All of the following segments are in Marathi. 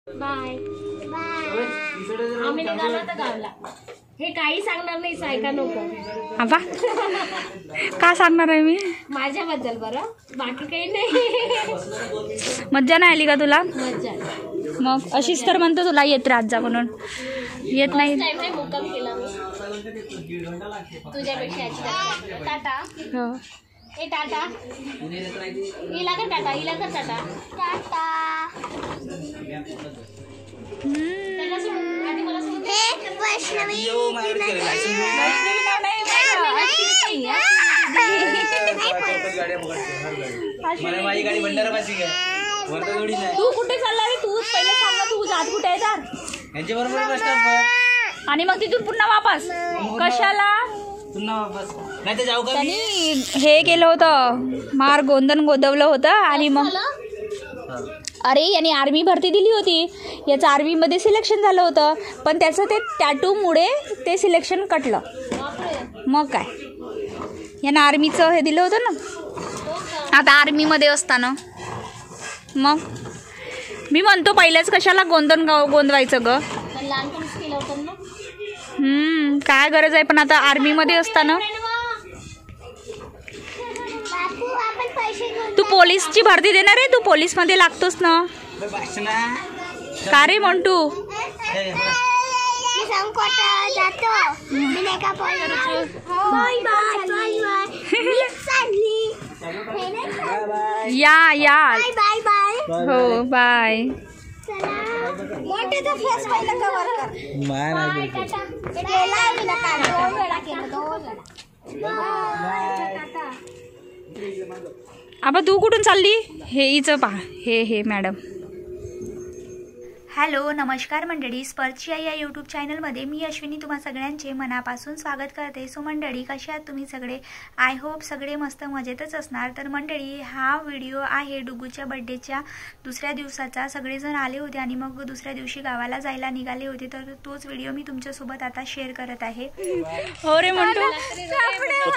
Bye bye. आम्ही निघालो तर गावला. हे काही सांगणार नाही, ऐका नको. आबा का सांगणार आहे मी माझ्याबद्दल? बरं, बाकी काही नाही. मज्जा नाही आली का तुला? मज्जा. मग अशीच तर म्हणतो तुला येत राहत जा म्हणून. येत नाही. मुक्काम केला तुझ्यापेक्षा. टाटा. हो. ए टाटा. हिला कर टाटा, हिला कर टाटा. टाटा. आधी मला सांग. वैष्णवी तू कुठे चालला रे? तू पहिले सांग ना, तू जात कुठे आहे तर. आणि मग तिथून पुन्हा वापस कशाला? त्यांनी हे केलं होतं, मार गोंधन गोदवलं होतं. आणि मग अरे याने आर्मी भरती दिली होती, याचं आर्मीमध्ये सिलेक्शन झालं होतं, पण त्याचं ते टॅटूमुळे ते सिलेक्शन कटलं. मग काय, यानं आर्मीचं हे दिलं होतं ना, आता आर्मीमध्ये असताना. मग मी म्हणतो पहिलेच कशाला गोंधवायचं ग. काय गरज आहे पण आता आर्मीमध्ये असताना. तू पोलीसची भरती देणार आहे? तू पोलीस मध्ये लागतोस ना. का रे म्हणतो? या या. हो बाय. मोठेचा फेस पहिला कव्हर कर. माय आबा तू कुठून चालली? हे हिचं पहा, हे मॅडम. हॅलो नमस्कार मंडळी, स्पर्शी या यूट्यूब चॅनलमध्ये मी अश्विनी तुम्हा सगळ्यांचे मनापासून स्वागत करते. सो मंडळी कसे आहात तुम्ही सगळे? आय होप सगळे मस्त मजेतच असणार. तर मंडळी हा व्हिडिओ आहे डुगूच्या बड्डेच्या दुसऱ्या दिवसाचा. सगळेजण आले होते आणि मग दुसऱ्या दिवशी गावाला जायला निघाले होते, तर तोच व्हिडिओ मी तुमच्यासोबत आता शेअर करत आहे. हो रे म्हणतो,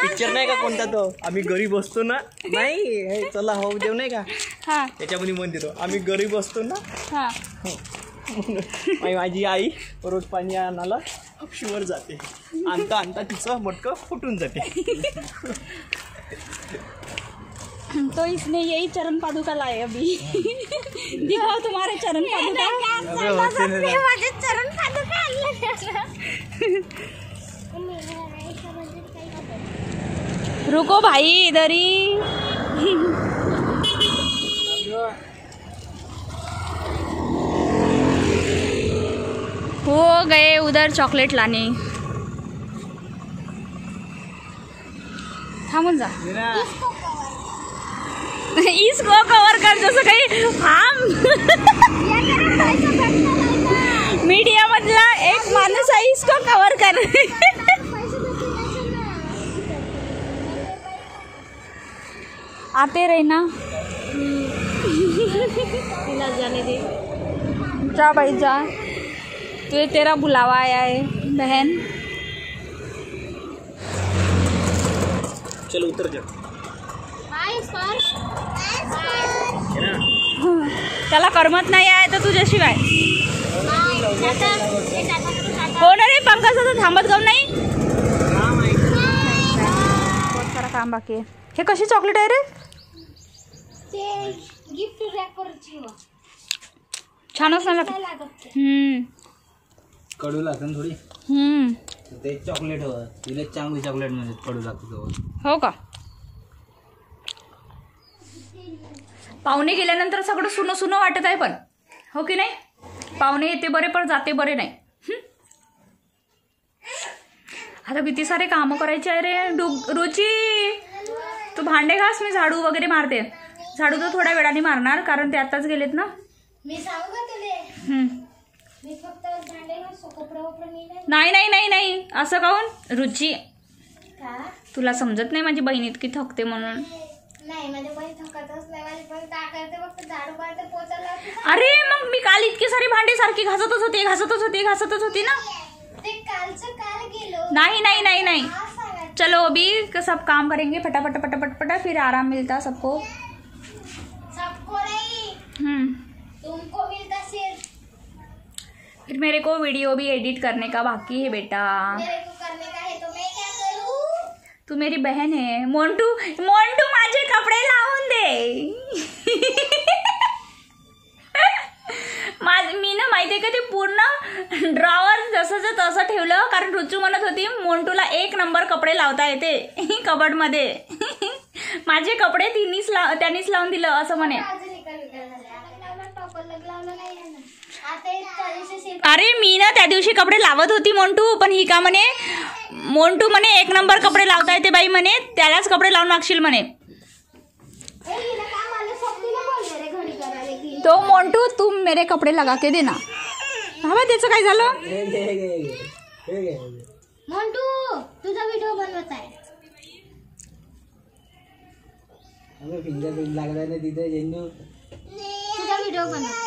पिक्चर नाही का कोणता तो, आम्ही गरीब असतो ना. नाही चला हो देव नाही का, हा त्याच्यामध्ये म्हणते तो आम्ही गरीब असतो ना. हा माझी आई रोज पाणी आणायला शिवर जाते, आणता आणता तिचं मटकं फुटून जाते. तो इसने यही चरण पादुका लाए अभी. दिखाओ तुम्हारे चरण पादुका. चरण पादुका. रुको भाई इधर ही. हो गए उधर चॉकलेट लाने. थांबून जा. इसको कवर कर. जसं काही हम मीडिया मधला एक माणूस आहे, इसको कवर कर. आते रहे ना. जाने दे. जा भाई जा, तुझे तेरा बुलावा आया है बहन. चलो उतर जा. त्याला करमत नाही आहे तर तुझ्याशिवाय. हो ना रे पंकज, आता थांबत गाव नाही. बहुत सारा काम बाकी आहे. हे कशी चॉकलेट आहे रे? गिफ्ट रॅपरची छानच नाही लागत. कडू लागतं थोडी. ते चॉकलेट हवं, तिला चांगली चॉकलेट म्हणजे कडू लागतं. हो का? पाहुणे गेल्यानंतर सगळं सुनं सुनं वाटत आहे पण, हो की नाही? पाहुणे येते बरे पण जाते बरे नाही. आता किती सारे कामं करायचे आहे रे. रुची तू भांडे घास, मी झाडू वगैरे मारते. झाडू तर थोड्या वेळाने मारणार कारण ते आताच गेलेत ना. मी सांगू का तुले? मी फक्त भांडे घासतो, कपडे वपडे मी नाही नाही नाही नाही असं काहून रुची? का तुला समजत नाही माझी बहीण इतकी थकते म्हणून. नाही माझी बहीण थकतच नाही. माझी बहीण काय करते फक्त झाडू मारते, पोचा लावते. अरे मग मी काल इतके सारे भांडे सारखी घासतच होती ना. ते कालचं काल गेलो. नहीं नहीं नहीं नहीं, चलो अभी सब काम करेंगे फटाफट फटाफट फटा, फिर आराम मिलता सबको. सबको नहीं, तुमको मिलता सिर्फ. फिर मेरे को वीडियो भी एडिट करने का बाकी है बेटा। मेरे को करने का है तो मैं क्या करूँ? तू मेरी बहन है। मोंटू मोंटू माझे कपडे लावून दे। मी ना माहितीये का ते पूर्ण ड्रॉवर जसंच्या तसं ठेवलं, कारण रुचू म्हणत होती मोंटूला 1 नंबर कपडे लावता येते कबडमध्ये। माझे कपडे त्यांनीच लावून दिलं असं म्हणे। अरे मी ना त्या दिवशी कपडे लावत होती मोंटू, पण ही का म्हणे मोंटू म्हणे 1 नंबर कपडे लावता येते बाई म्हणे, त्यालाच कपडे लावून मागशील म्हणे। तो मोंटू तुम मेरे कपडे लगा के देना। बाबा त्याचं काय झालं? मोंटू तुझा व्हिडिओ बनवत आहे। फिंगरप्रिंट लागला ना तिथे झेंडू। तुझा व्हिडिओ बनव।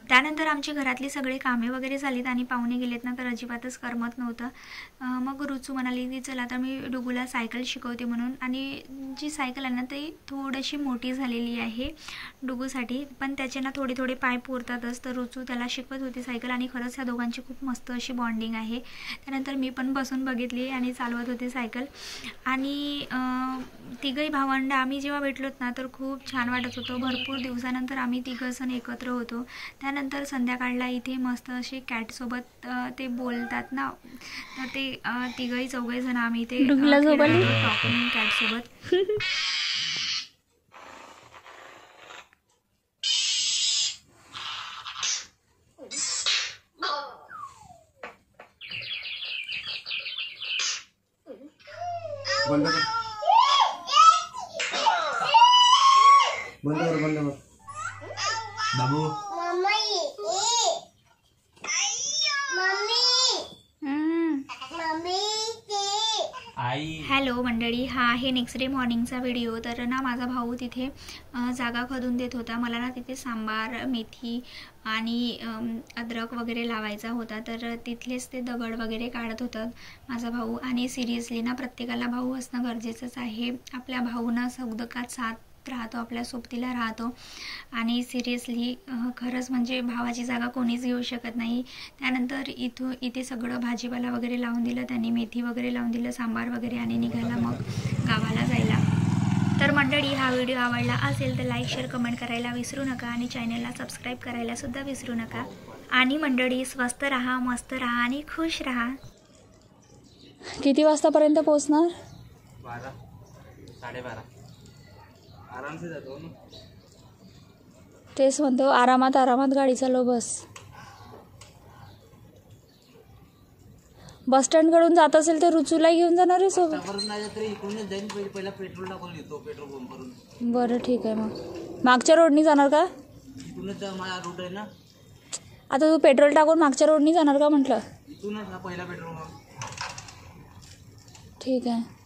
त्यानंतर आमची घरातली सगळे कामे वगैरे झालीत आणि पाहुणे गेलेत ना, तर अजिबातच करमत नव्हतं। मग रुचू म्हणाली की चला आता मी डुगूला सायकल शिकवते म्हणून, आणि जी सायकल आहे ना ती थोडीशी मोठी झालेली आहे डुगूसाठी, पण त्याचे ना थोडे थोडे पाय पुरतातच। तर रुचू त्याला शिकवत होती सायकल, आणि खरंच ह्या दोघांची खूप मस्त अशी बॉन्डिंग आहे। त्यानंतर मी पण बसून बघितली आणि चालवत होते सायकल, आणि तिघही भावंड आम्ही जेव्हा भेटलोत ना तर खूप छान वाटत होतं। भरपूर दिवसानंतर आम्ही तिघंजण एकत्र होतो। त्यानंतर संध्याकाळला इथे मस्त असे कॅटसोबत ते बोलतात ना, तर ते तिघही चौघही जण आम्ही इथे टॉकिंग कॅटसोबत। बंद कर बाबू। हॅलो मंडळी, हा आहे नेक्स्ट डे मॉर्निंगचा व्हिडिओ। तर ना माझा भाऊ तिथे जागा खोदून देत होता मला ना, तिथे सांबार मेथी आणि अद्रक वगैरे लावायचा होता, तर तिथलेच ते दगड वगैरे काढत होता माझा भाऊ। आणि सिरियसली ना प्रत्येकाला भाऊ असणं गरजेचंच आहे। आपल्या भाऊनं सुखदुःखात साथ राहतो, आपल्या सोबतीला राहतो, आणि सिरियसली खरंच म्हणजे भावाची जागा कोणीच घेऊ शकत नाही। त्यानंतर इथे सगळं भाजीपाला वगैरे लावून दिलं त्यांनी, मेथी वगैरे लावून दिलं, सांबार वगैरे, आणि निघाला मग गावाला जायला। तर मंडळी हा व्हिडिओ आवडला असेल तर लाईक शेअर कमेंट करायला विसरू नका, आणि चॅनलला सबस्क्राईब करायला सुद्धा विसरू नका। आणि मंडळी स्वस्त राहा, मस्त राहा आणि खुश राहा। किती वाजतापर्यंत पोहोचणार? 12 12:30 आराम से जातो ना। तेच म्हणतो, आरामात आरामात गाडी चालव बस। बस स्टँडकडून जात असेल तर रुचूला घेऊन जाणार आहे सोबत? इकडूनच जाईन, पहिला पेट्रोल टाकून येतो पेट्रोल पंपवरून। बरं ठीक आहे, मग मागच्या रोडनी जाणार का? इथूनच माझा रूट आहे ना। आता तू पेट्रोल टाकून मागच्या रोडनी जाणार का म्हटलं? इथूनच पहिला पेट्रोल पंप। ठीक आहे।